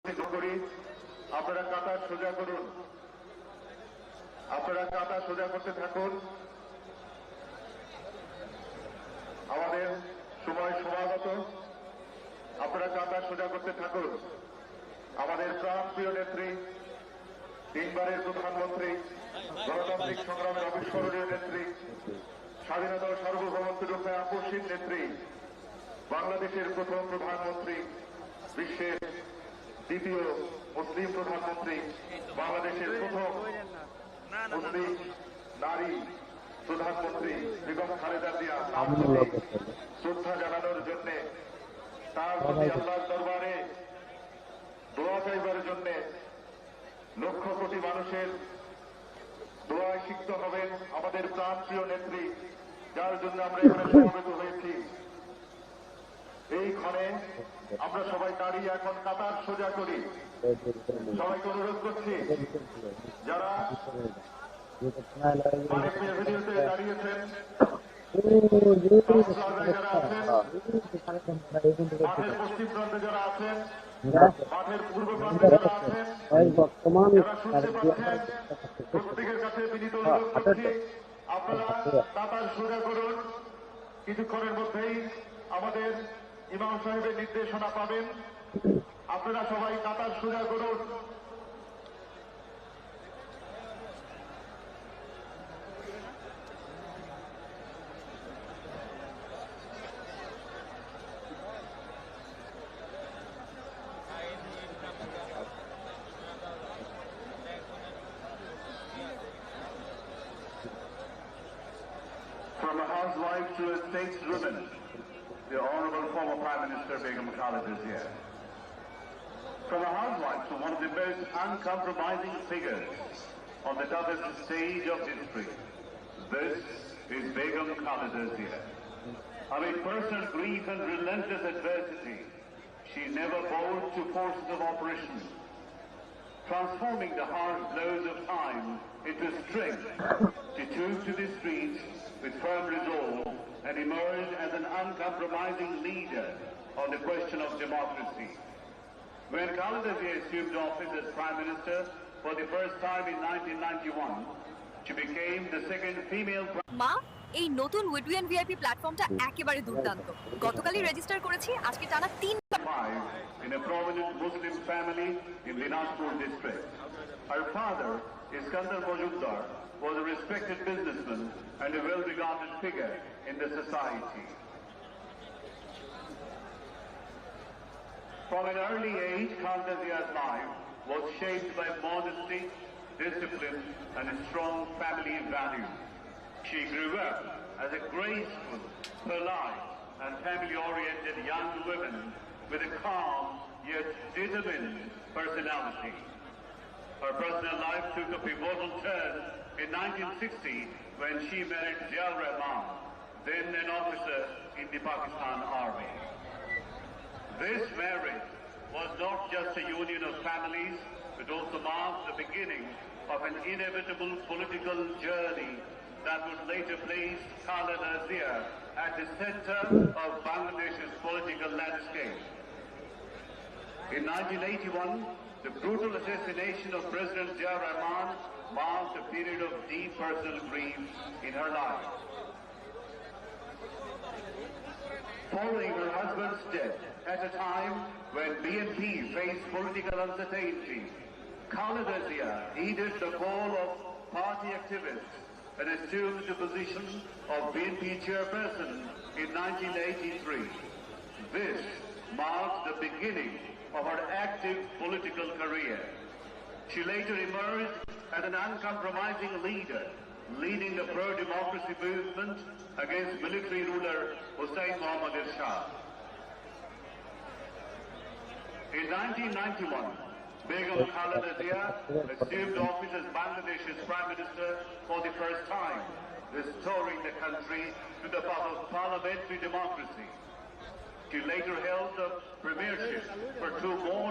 আপনারা কাতার সোজা করুন, আপনারা কাতার সোজা করতে থাকুন। আমাদের সময় সমাগত, আপনারা কাতার সোজা করতে থাকুন। আমাদের প্রাণপ্রিয় নেত্রী, তিনবারের প্রধানমন্ত্রী, গণতান্ত্রিক সংগ্রামের অবিস্মরণীয় নেত্রী, স্বাধীনতার সার্বভৌমত্ব রূপে আকস্মিক নেত্রী, বাংলাদেশের প্রথম প্রধানমন্ত্রী, বিশ্বের দ্বিতীয় মুসলিম প্রধানমন্ত্রী, বাংলাদেশের প্রথম মুসলিম নারী প্রধানমন্ত্রী বেগম খালেদা জিয়া শ্রদ্ধা জানানোর জন্য, তার প্রতি আল্লাহর দরবারে দোয়া চাইবার জন্য লক্ষ কোটি মানুষের দোয়ায় সিক্ত হবেন আমাদের প্রাণপ্রিয় নেত্রী, যার জন্য আমরা এখানে সমবেত হয়েছি। এই ক্ষণে আমরা সবাই দাঁড়িয়ে এখন কাতার সোজা করি। সবাইকে অনুরোধ করছি, যারা অনেক এভিনিউতে দাঁড়িয়েছেন, যারা আছেন, মাঠের পশ্চিম প্রান্তে যারা আছেন, মাঠের পূর্ব প্রান্তে যারা আছেন, যারা শুনতে পাচ্ছেন, প্রত্যেকের কাছে বিনীত অনুরোধ করছি, আপনারা কাতার সোজা করুন। কিছুক্ষণের মধ্যেই আমাদের ইমাম সাহেবের নির্দেশনা পাবেন। আপনারা সবাই কাতার সোজা করুন। From a housewife to a stateswoman, the Honorable former Prime Minister Begum Khaleda Zia. From a housewife to one of the most uncompromising figures on the toughest stage of history, this is Begum Khaleda Zia. Amid personal grief and relentless adversity, she never bowed to forces of oppression, transforming the harsh blows of time into strength. She took to the streets with firm resolve and emerged as an uncompromising leader on the question of democracy. When Khaleda Zia assumed office as Prime Minister for the first time in 1991, she became the second female মা, এই নতুন উইডওয়েন VIP প্ল্যাটফর্মটা একেবারে দুর্দান্ত। গতকালই register করেছি, আজকে টানা 3 in a prominent Muslim family in Dinajpur district. Her father, Iskandar Majumdar, was a respected businessman and a well-regarded figure in the society. From an early age, Khaleda Zia's life was shaped by modesty, discipline, and a strong family value. She grew up as a graceful, polite, and family-oriented young woman with a calm yet determined personality. Her personal life took a pivotal turn in 1960 when she married Ziaur Rahman, then an officer in the Pakistan Army. This marriage was not just a union of families, but also marked the beginning of an inevitable political journey that would later place Khaleda Zia at the center of Bangladesh's political landscape. In 1981, the brutal assassination of President Ziaur Rahman marked a period of deep personal grief in her life. Following her husband's death, at a time when BNP faced political uncertainty, Khaleda Zia heeded the call of party activists and assumed the position of BNP chairperson in 1983. This marked the beginning of her active political career. She later emerged as an uncompromising leader, leading the pro-democracy movement against military ruler Hussein Mohammad Ershad. In 1991, Begum Khaleda Zia assumed office as Bangladesh's Prime Minister for the first time, restoring the country to the path of parliamentary democracy. She later held the premiership for 2 more